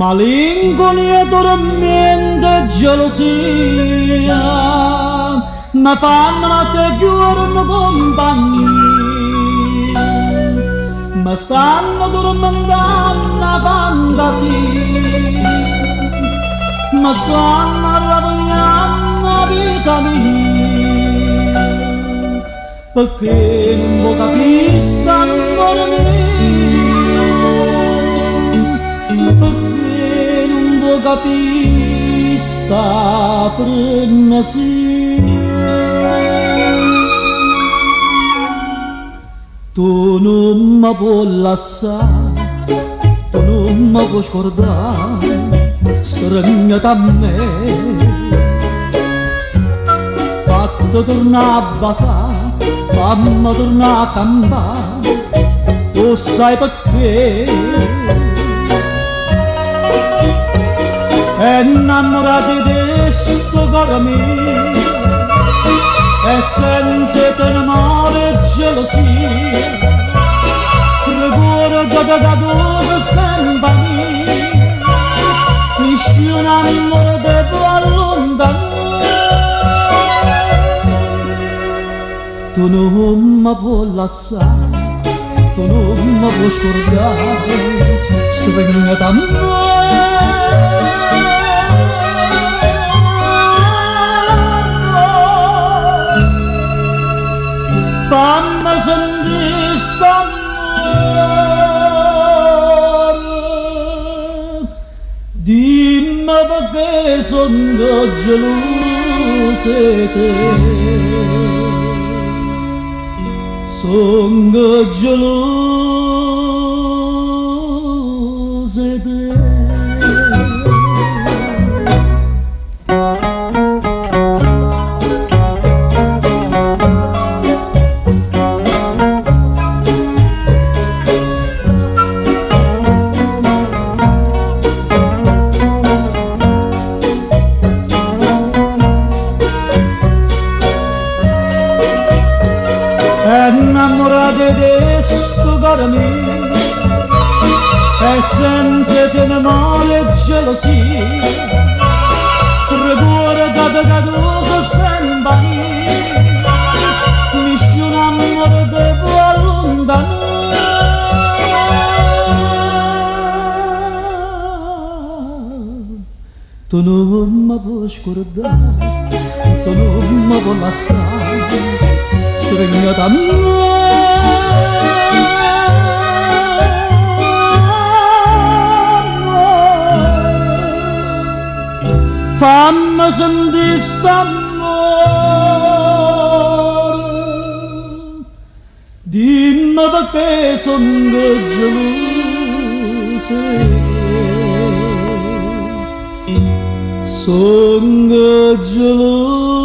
Malinconia, tormento e gelosia mi fanno te giorno compagnia, mi stanno tormentando la fantasia, mi stanno arrabbiando la vita mia, perché non può capire st'amore mio, perché non può capire sta frenesia. Tu non mi puoi lasciare, tu non mi puoi scordare, stringete a me, fatto tornare a basare, fammi tornare a campare, tu sai perché? Innamorati di sto cuore mio, e senza temore e gelosia, ricordo da dove sempre mi sci un amore che può allontanare. Tu non mi puoi lasciare, tu non mi puoi scordare, stringete a me. Fammi sentire st'amore, dimmi perché sono gelosa di te, sono gelosa di te. Innamorati di sto cuore mio, e senza temore e gelosia, ricordo da dove sempre mi sci un amore che può allontanare. Tu non mi puoi scordare, tu non mi puoi lasciare, stringete a me. Fammi sentire st'amore, dimmi perché sono gelosa di te, sono gelosa.